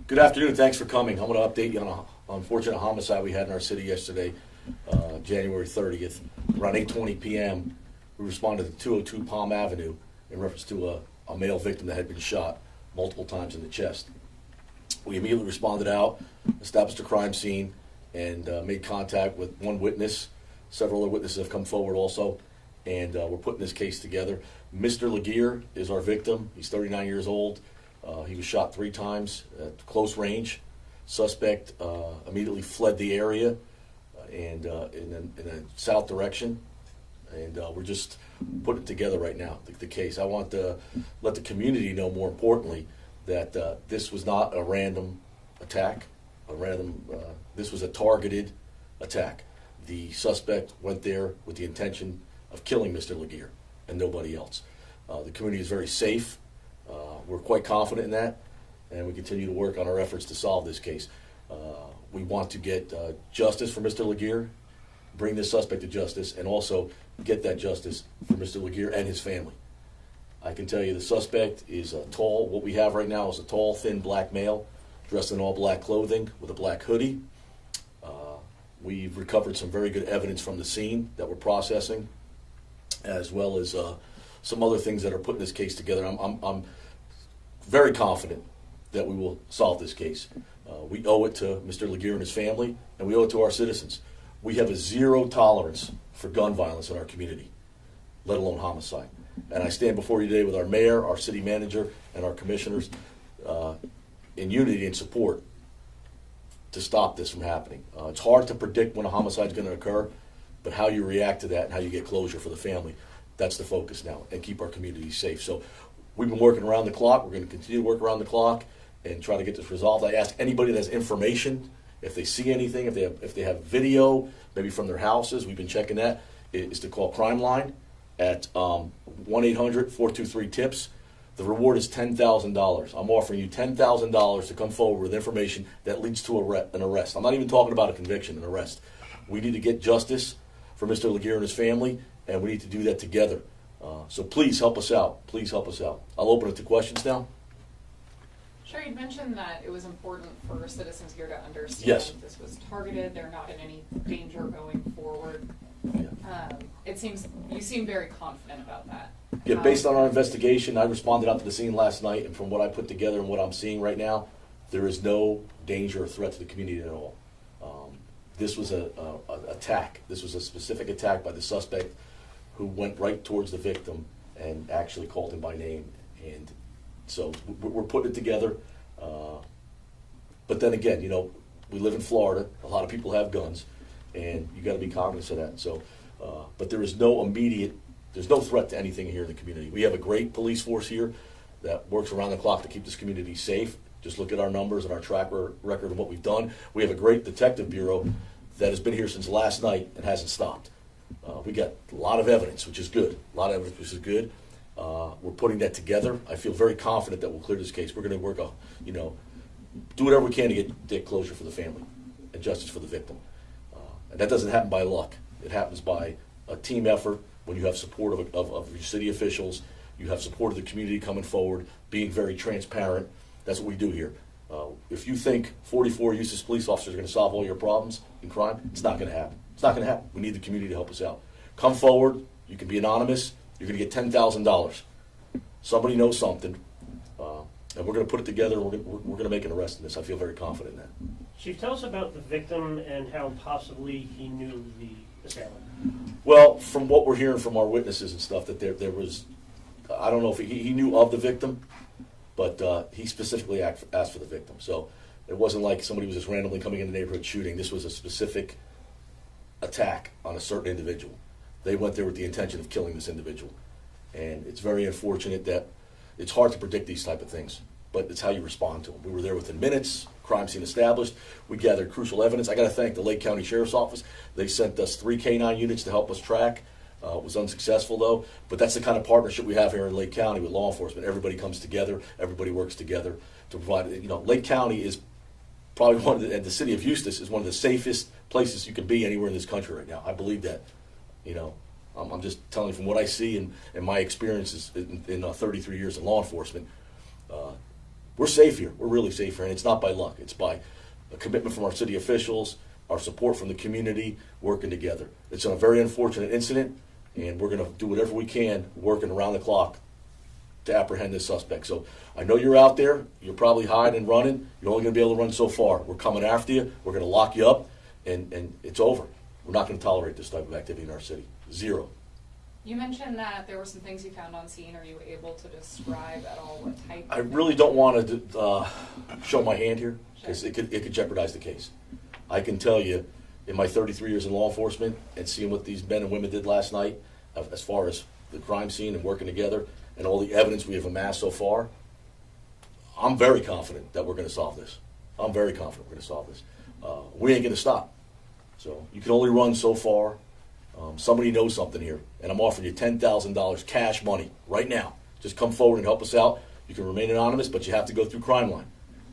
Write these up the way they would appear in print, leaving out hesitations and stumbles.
Good afternoon. Thanks for coming. I'm going to update you on an unfortunate homicide we had in our city yesterday, January 30th. Around 8:20 p.m., we responded to 202 Palm Avenue in reference to a male victim that had been shot multiple times in the chest. We immediately responded out, established a crime scene, and made contact with one witness. Several other witnesses have come forward also, and we're putting this case together. Mr. Laguerre is our victim. He's 39 years old. He was shot 3 times at close range. Suspect immediately fled the area and in a south direction. And we're just putting it together right now, the case. I want to let the community know, more importantly, that this was not a random attack. This was a targeted attack. The suspect went there with the intention of killing Mr. Laguerre and nobody else. The community is very safe. We're quite confident in that, and we continue to work on our efforts to solve this case. We want to get justice for Mr. Laguerre, bring this suspect to justice, and also get that justice for Mr. Laguerre and his family. I can tell you the suspect is tall. What we have right now is a tall, thin black male dressed in all black clothing with a black hoodie. We've recovered some very good evidence from the scene that we're processing, as well as some other things that are putting this case together. I'm very confident that we will solve this case. We owe it to Mr. Laguerre and his family, and we owe it to our citizens. We have a zero tolerance for gun violence in our community, let alone homicide. And I stand before you today with our mayor, our city manager, and our commissioners in unity and support to stop this from happening. It's hard to predict when a homicide is going to occur, but how you react to that and how you get closure for the family, that's the focus now, and keep our community safe. So we've been working around the clock. We're going to continue to work around the clock and try to get this resolved. I ask anybody that has information, if they see anything, if they have video, maybe from their houses, we've been checking that, is to call Crime Line at 1-800-423-TIPS. The reward is $10,000. I'm offering you $10,000 to come forward with information that leads to an arrest. I'm not even talking about a conviction, an arrest. We need to get justice for Mr. Laguerre and his family, and we need to do that together. So please help us out. Please help us out. I'll open it to questions now. Sure, you mentioned that it was important for citizens here to understand Yes. this was targeted, they're not in any danger going forward. Yeah. You seem very confident about that. Yeah, based on our investigation, I responded out to the scene last night, and from what I put together and what I'm seeing right now, there is no danger or threat to the community at all. This was an attack. This was a specific attack by the suspect who went right towards the victim and actually called him by name. And so we're putting it together. But then again, we live in Florida. A lot of people have guns, and you got to be cognizant of that. So, but there's no threat to anything here in the community. We have a great police force here that works around the clock to keep this community safe. Just look at our numbers and our track record of what we've done. We have a great detective bureau that has been here since last night and hasn't stopped. We got a lot of evidence, which is good. We're putting that together. I feel very confident that we'll clear this case. We're going to work on, do whatever we can to get closure for the family and justice for the victim. And that doesn't happen by luck. It happens by a team effort when you have support of your city officials, you have support of the community coming forward, being very transparent. That's what we do here. If you think 44 Eustis police officers are going to solve all your problems in crime, it's not going to happen. It's not going to happen. We need the community to help us out. Come forward. You can be anonymous. You're going to get $10,000. Somebody knows something, and we're going to put it together. We're going to make an arrest in this. I feel very confident in that. Chief, tell us about the victim and how possibly he knew the assailant. Well, from what we're hearing from our witnesses and stuff, that there was, I don't know if he knew of the victim, but he specifically asked for the victim. So it wasn't like somebody was just randomly coming in the neighborhood shooting. This was a specific attack on a certain individual. They went there with the intention of killing this individual. And it's very unfortunate that it's hard to predict these type of things, but it's how you respond to them. We were there within minutes, crime scene established. We gathered crucial evidence. I got to thank the Lake County Sheriff's Office. They sent us 3 K-9 units to help us track. It was unsuccessful though, but that's the kind of partnership we have here in Lake County with law enforcement. Everybody comes together, everybody works together to provide, Lake County is probably and the city of Eustis is one of the safest places you can be anywhere in this country right now. I believe that, I'm just telling you from what I see and my experiences in 33 years in law enforcement. we're safe here. We're really safe here, and it's not by luck. It's by a commitment from our city officials, our support from the community, working together. It's a very unfortunate incident, and we're going to do whatever we can, working around the clock to apprehend this suspect. So I know you're out there. You're probably hiding and running. You're only going to be able to run so far. We're coming after you. We're going to lock you up, and it's over. We're not going to tolerate this type of activity in our city. Zero. You mentioned that there were some things you found on scene. Are you able to describe at all what type? I really don't want to show my hand here because it could jeopardize the case. I can tell you, in my 33 years in law enforcement and seeing what these men and women did last night, as far as the crime scene and working together and all the evidence we have amassed so far, I'm very confident that we're going to solve this. I'm very confident we're going to solve this. We ain't going to stop. So you can only run so far. Somebody knows something here, and I'm offering you $10,000 cash money right now. Just come forward and help us out. You can remain anonymous, but you have to go through Crime Line.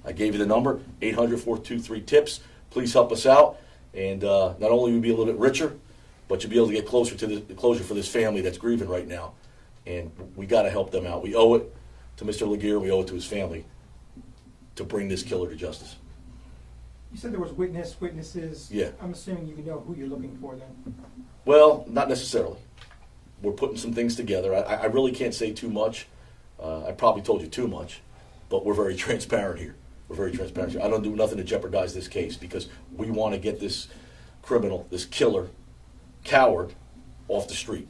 I gave you the number, 800-423-TIPS. Please help us out, and not only will you be a little bit richer, but you'll be able to get closer to the closure for this family that's grieving right now. And we got to help them out. We owe it to Mr. Laguerre. We owe it to his family to bring this killer to justice. You said there was witnesses. Yeah. I'm assuming you know who you're looking for then. Well, not necessarily. We're putting some things together. I really can't say too much. I probably told you too much, but we're very transparent here. We're very transparent here. I don't do nothing to jeopardize this case because we want to get this criminal, this killer, coward off the street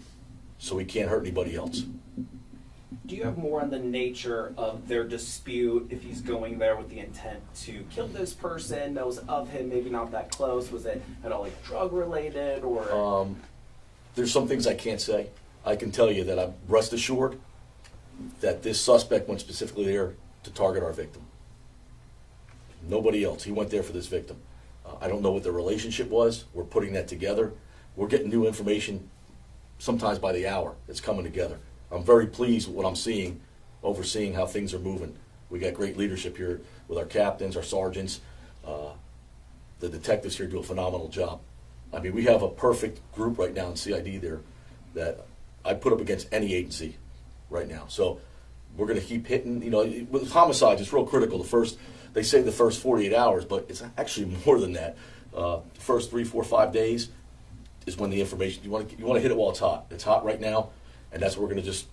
so he can't hurt anybody else. Do you have more on the nature of their dispute, if he's going there with the intent to kill this person, knows of him, maybe not that close? Was it at all like drug related or? There's some things I can't say. I can tell you that I'm rest assured that this suspect went specifically there to target our victim. Nobody else. He went there for this victim. I don't know what the relationship was. We're putting that together. We're getting new information sometimes by the hour. It's coming together. I'm very pleased with what I'm seeing, overseeing how things are moving. We got great leadership here with our captains, our sergeants. The detectives here do a phenomenal job. I mean, we have a perfect group right now in CID there that I put up against any agency right now. So we're going to keep hitting. You know, with homicides, it's real critical. They say the first 48 hours, but it's actually more than that. The first 3, 4, 5 days is when the information, you want to hit it while it's hot. It's hot right now, and that's what we're going to just,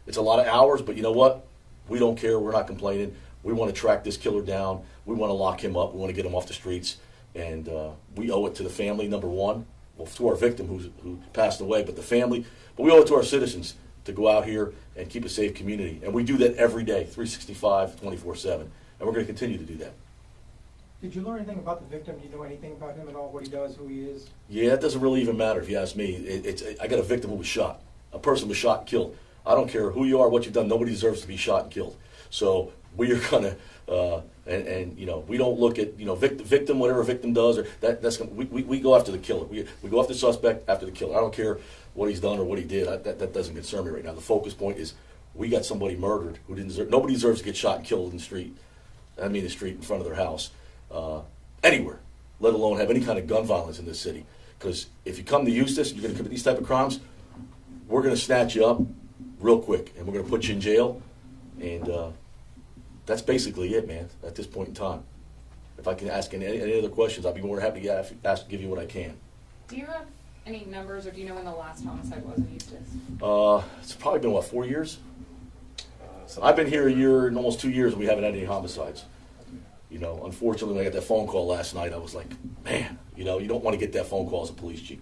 it's a lot of hours, but you know what? We don't care. We're not complaining. We want to track this killer down. We want to lock him up. We want to get him off the streets, and we owe it to the family, number one, well, to our victim who passed away, but the family, but we owe it to our citizens to go out here and keep a safe community, and we do that every day, 365, 24/7, and we're going to continue to do that. Did you learn anything about the victim? Do you know anything about him at all, what he does, who he is? Yeah, it doesn't really even matter if you ask me. I got a victim who was shot. A person was shot and killed. I don't care who you are, what you've done. Nobody deserves to be shot and killed. So we are gonna, we don't look at victim, whatever victim does, or we go after the killer. We go after the suspect, after the killer. I don't care what he's done or what he did. That doesn't concern me right now. The focus point is we got somebody murdered who didn't deserve. Nobody deserves to get shot and killed in the street. I mean, the street in front of their house. Anywhere, let alone have any kind of gun violence in this city. Because if you come to Eustis and you're going to commit these type of crimes, we're going to snatch you up real quick, and we're going to put you in jail. And that's basically it, man, at this point in time. If I can ask any other questions, I'll be more happy to give you what I can. Do you have any numbers, or do you know when the last homicide was in Eustis? It's probably been, 4 years? I've been here a year and almost 2 years, and we haven't had any homicides. Unfortunately, when I got that phone call last night, I was like, man, you don't want to get that phone call as a police chief.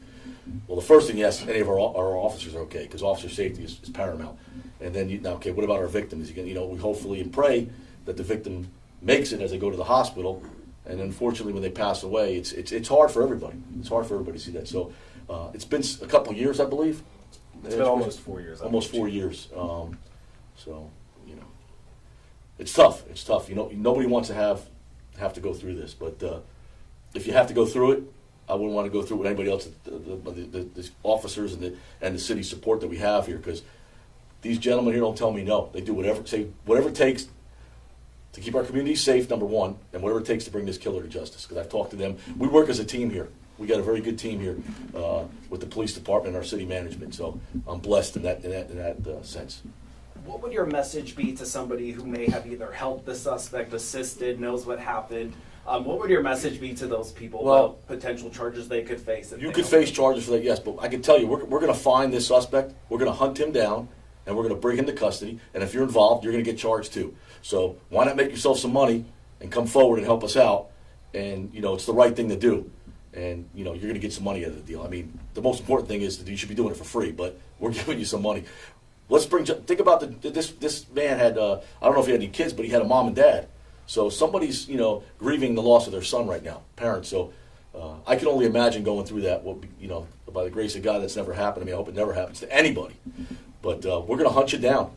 Well, the first thing you ask, any of our officers are okay, because officer safety is paramount. And then, okay, what about our victims? We hopefully and pray that the victim makes it as they go to the hospital. And unfortunately, when they pass away, it's hard for everybody. It's hard for everybody to see that. So it's been a couple of years, I believe. It's been almost 4 years. Almost 4 years. It's tough. It's tough. Nobody wants to have to go through this, but if you have to go through it, I wouldn't want to go through it with anybody else. The officers and the city support that we have here, because these gentlemen here don't tell me no. They do whatever it takes to keep our community safe, number one, and whatever it takes to bring this killer to justice. Because I've talked to them. We work as a team here. We got a very good team here with the police department and our city management. So I'm blessed in that sense. What would your message be to somebody who may have either helped the suspect, assisted, knows what happened? What would your message be to those people Well, about potential charges they could face? if You they could don't- face charges for that, yes, but I can tell you, we're going to find this suspect, we're going to hunt him down, and we're going to bring him to custody, and if you're involved, you're going to get charged too. So why not make yourself some money and come forward and help us out? And, you know, it's the right thing to do. And, you know, you're going to get some money out of the deal. I mean, the most important thing is that you should be doing it for free, but we're giving you some money. Think about this man had, I don't know if he had any kids, but he had a mom and dad. So somebody's, you know, grieving the loss of their son right now, parents. So I can only imagine going through that. You know, by the grace of God, that's never happened to me. I hope it never happens to anybody. But we're going to hunt you down,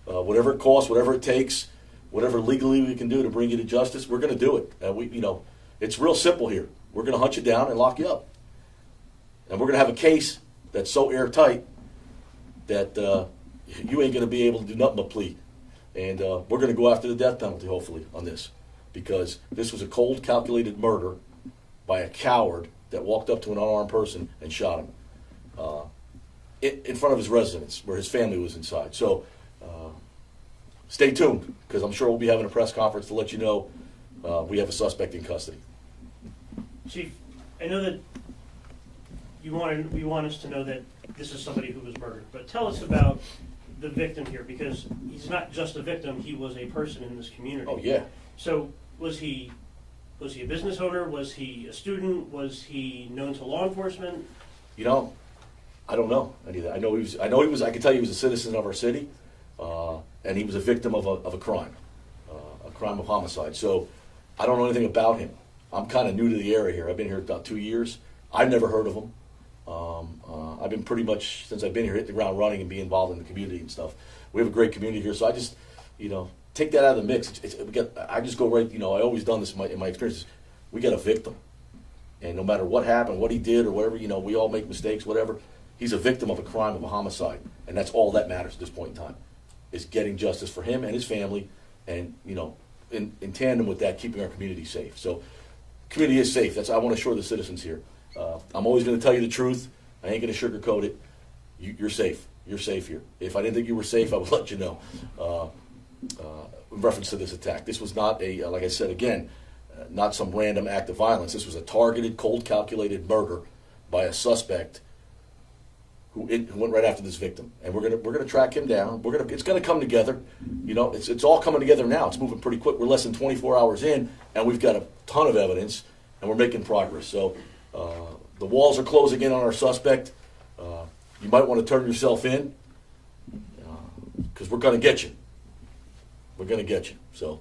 whatever it costs, whatever it takes, whatever legally we can do to bring you to justice. We're going to do it. You know, it's real simple here. We're going to hunt you down and lock you up, and we're going to have a case that's so airtight that you ain't going to be able to do nothing but plead. And we're going to go after the death penalty, hopefully, on this, because this was a cold, calculated murder by a coward that walked up to an unarmed person and shot him in front of his residence where his family was inside. So stay tuned, because I'm sure we'll be having a press conference to let you know we have a suspect in custody. Chief, I know that you want us to know that this is somebody who was murdered, but tell us about the victim here, because he's not just a victim, he was a person in this community. Oh, yeah. So was he a business owner? Was he a student? Was he known to law enforcement? You know, I don't know any of that. I know he was. I can tell you he was a citizen of our city, and he was a victim of a crime of homicide. So I don't know anything about him. I'm kind of new to the area here. I've been here about 2 years. I've never heard of him. I've been pretty much, since I've been here, hit the ground running and be involved in the community and stuff. We have a great community here, so I just, you know, take that out of the mix. I just go right, you know, I always done this in my experiences. We got a victim, and no matter what happened, what he did or whatever, you know, we all make mistakes, whatever. He's a victim of a crime, of a homicide, and that's all that matters at this point in time, is getting justice for him and his family, and, you know, in tandem with that, keeping our community safe. So, community is safe. I want to assure the citizens here. I'm always going to tell you the truth. I ain't going to sugarcoat it. You're safe. You're safe here. If I didn't think you were safe, I would let you know. In reference to this attack, this was not like I said again, not some random act of violence. This was a targeted, cold, calculated murder by a suspect who went right after this victim, and we're gonna track him down. It's gonna come together. You know, it's all coming together now. It's moving pretty quick. We're less than 24 hours in, and we've got a ton of evidence, and we're making progress. So the walls are closing in on our suspect. You might want to turn yourself in, because we're gonna get you. We're gonna get you. So